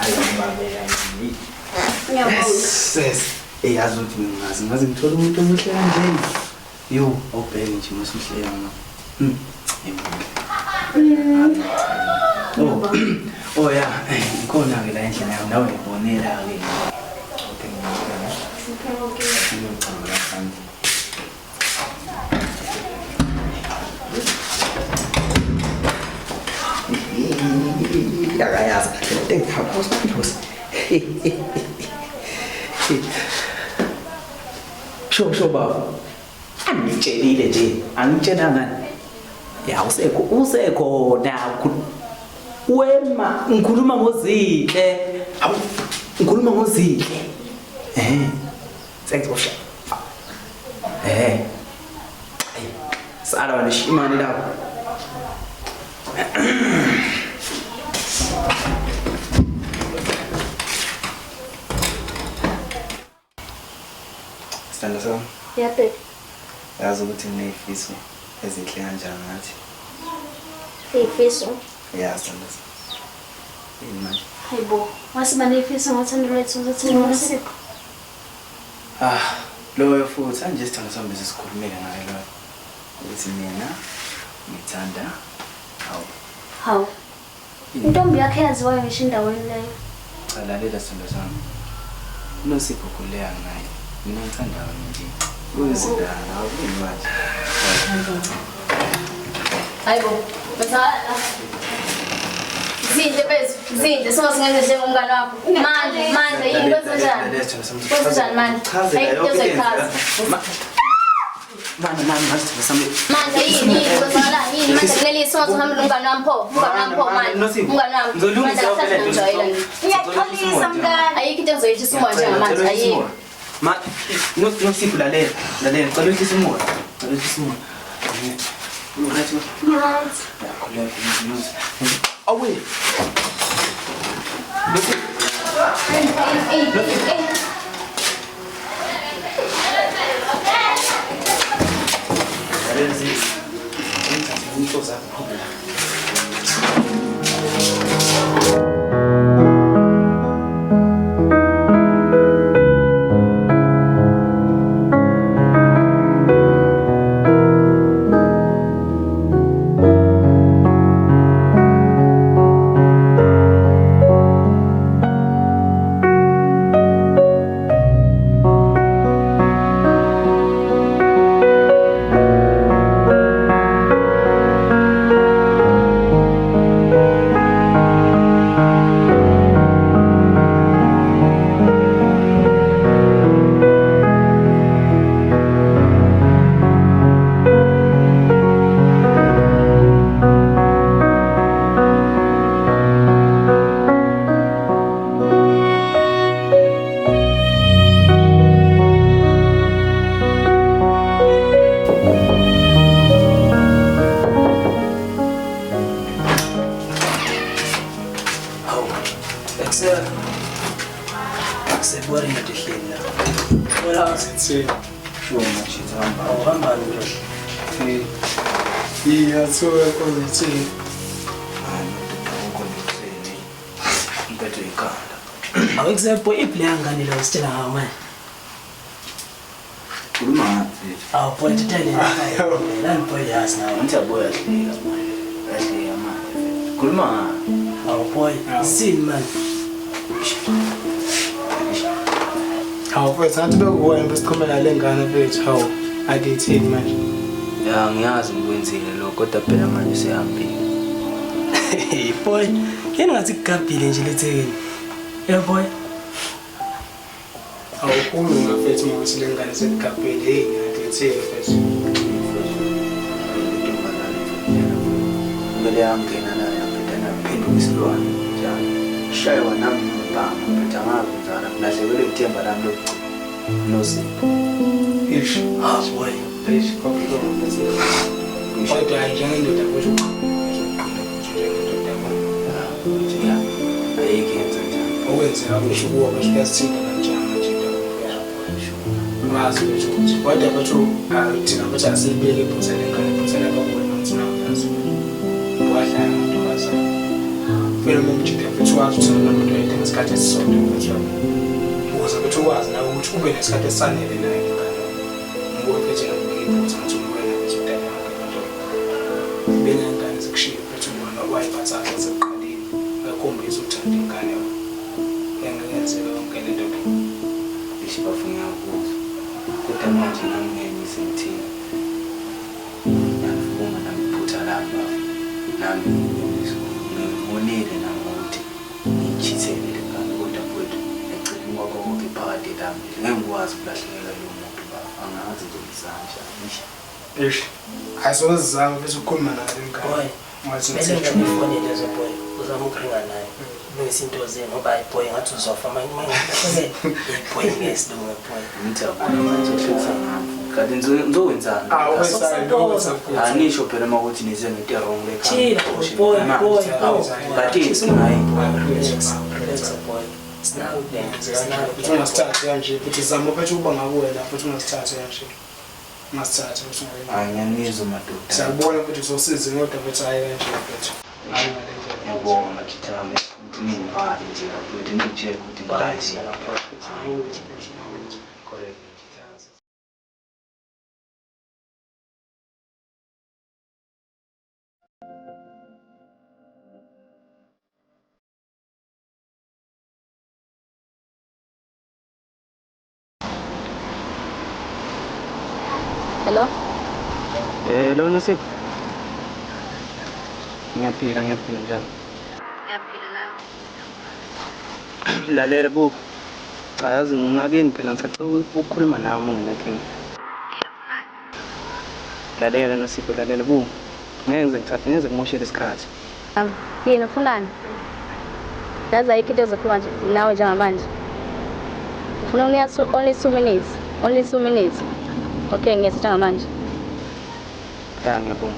ayibambela nje. Ngiyabona. Ses. Eyazi ukuthi ngazi ngithola umuntu omuhle kanjeni. Yo, awubheke nje masihle yana. Oh ya, ikhona ke la endlela yami nawe ngibonela ke. Okay. Ngiyocabanga phansi. Akayazi kahle ngikhaphosiphosa. Sho baba. Angitshelile nje, angitshela ngani? Ya usekho na wema ngikhuluma ngozinhle. Awu ngikhuluma ngozinhle. Sengizosha. Sala wena shimani lapho. Sithanda sami. Yabe. Yazi ukuthi nginefiso ezinhle kanjani ngathi. Ifiso. Ya sithanda sami. Imali. Hayibo, wasiba nefiso ngothandwa lethu uzothini ngosipho. Loyo futhi anje sithanda sami bese sikhulumele ngayo lo. Ukuthi mina ngithanda hawu. Intombi yakhe yaziwayo ngisho endaweni leyo. Cha lalela sithanda sami. Unosipho kuleya ngayo. Mina ngithanda wena nje. Uyizindana awuyimali. Hayibo, besa Zinde singasingenze ngomngane wakho. Manje yini kwenzenjani? Kwenzenjani manje? Ayizoyichaza. Manje sithanda sami. Manje yini kwenzakalani yini manje kulelisi wazohamba nomngane wami pho manje. Umngane wami. Ngizolungisa ngijwayela nje. Ngiyaxolisa mngane. Ayikho into engizoyisho umoya njengamanje ayikho. Nosipho lalela ngicela ukuthi umoya. Ngicela ukuthi umoya. Right. Away. Example iplayer ngani lo sitela ngawo manje. Khuluma ngathi. Point tell lan boy yas na. Ngithi aboya hleka manje. Kahle manje. Khuluma boy sin man. Mfethu athi bekuwena besikhomela lengane bethu hawu akethini manje. Ya ngiyazi ngikwenzile lo kodwa phela manje sehambile. Boy, yena ngathi kugabhile nje lethekeni. Boy. Awukhuluma mfethu ngokuthi lengane sekugabhile hey ngiyakethini mfethu. Kumele angena naye aphethe naphenduka isilwane njalo. Shaywa nami ngibamba phethe ngavuzana kulahlekelwe ithemba lami lokugcina. Nosipho. Ish. Boy. Ish koplo mfethu. Kodwa njengendoda kusho okwenzeka kusho kuwo basiyasithinda kanjani nje mazi ukuthi kodwa bathu thina bathi asibeke iphutha lengane iphutha labakubona ukuthi nawo wadlala nto wazana. Phela mumjida futhi wazi ukuthi nomuntu oyedwa ngesikhathi esisodwa mfethu ukuze ukuthi ukwazi nawe ukuthi ube nesikhathi esanele naye ngane ngoba mfethu ngiyiphutha ngathi umwena mfethu udala ngakho bengengane zikushiya mfethu ubona wayiphathayo sekuqaleni ngakhombisa uthanda ingane engenzeka yonke lento le Bafuna ukuthi kodwa manje ngangene isithini ngifuna namphutha lapha nami ngimonile namuthi ngichithele ngane kodwa mfowethu ecela ngoba konke phakathi lami ngengikwazi ukulahlekelwa lo muntu baba angazi ngizanja ngisho ayisozizama bese ukhuluma naye ngane ngathi ngifone lezo boy uzama ukukhuluma naye ngezinto zenu ngoba iboy ngathi uzofa manje iboy ngesidumbu boy ngithaba manje uhlisa ngapha kanti ngizowenzani anisho phela ukuthi nize ngento wrong lekhaya boy kanti singayi boy sinawo ungasithatha kanje futhi zama mfethu ukuba ngakuwena futhi ungasithatha kanje ungasithatha futhi ngiyanizo madoda siyabona ukuthi uzosiza ngodwa mfethu hayi kanje mfethu ngiyabonga ngithame ngibhali nje ukuthi ngitsheke ukuthi ngirayithi correct. Hello? Hello Nasib. Ngiyaphila njalo. Ngiyaphila nawe. Lalela bo. Ayazi ngingakeni phela ngisacela ukukhuluma nawe nginenkinga. Lalela Nasib, lalela bo. Ngeze ngimoshele isikhathi. Yini ufunani? Yazi ayikho into ezokhuluma nje nawe njengamanje. Ufuna only 2 minutes. Only 2 minutes. Okay, ngiyasitha manje. Ya ngiyabonga.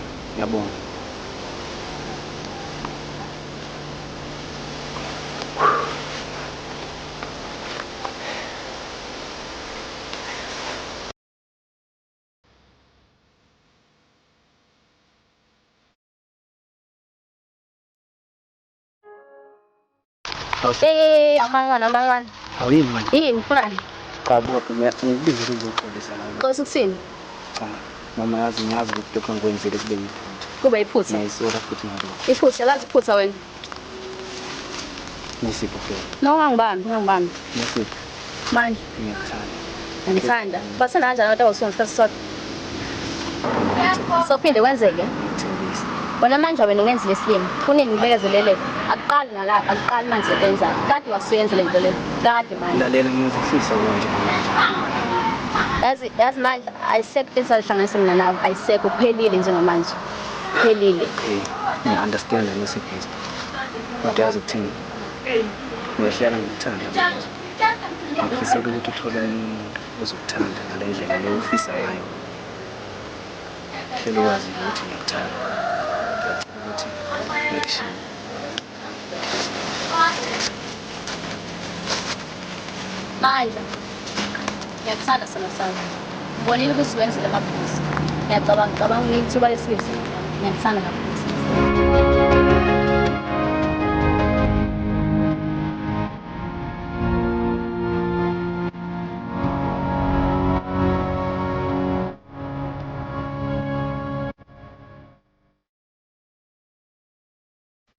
Amangan. Awini manje. Yini ufunani? Kabuka phela ngibizile ukuxolisa la. Kosukusini. Cha. Mama yazi ngiyazi ukuthi lokho ngikwenzile kube yiphutha. Kuba iphutha. Ngiyisora futhi ngalo. Iphutha lazi iphutha wena. Nisipho phela. No ngangibambi. Nisipho. Manje Ngiyakuthanda. ngithanda. Basena kanjani abantu abasona isikhathi sodwa? Sophinde kwenzeke. Wena manje wena ungenza lesilimo. Kuningi ngibekezelele. Akuqali nalapha, akuqali manje lenza. Kade wasuyenza lento le. Kade manje. Lalela ngizofisa konke manje. Yazi manje ayisekho into esihlanganisa mina nawe. Ayisekho kuphelile njengamanje. Kuphelile. Ngi-understand Nasib. Kodwa yazi ukuthini? Ngiyahlala ngikuthanda. Ngifisa ukuthi uthole umuntu ozokuthanda ngale ndlela le ufisa ngayo. Phela wazi ukuthi ngiyakuthanda. Ukuthi ngiyashiya. Manje. Ngiyakuthanda sana. Bonile ukuthi wenzele amaphuzu. Ngiyacabanga ukuthi uba lesibili. Ngiyakuthanda kakhulu.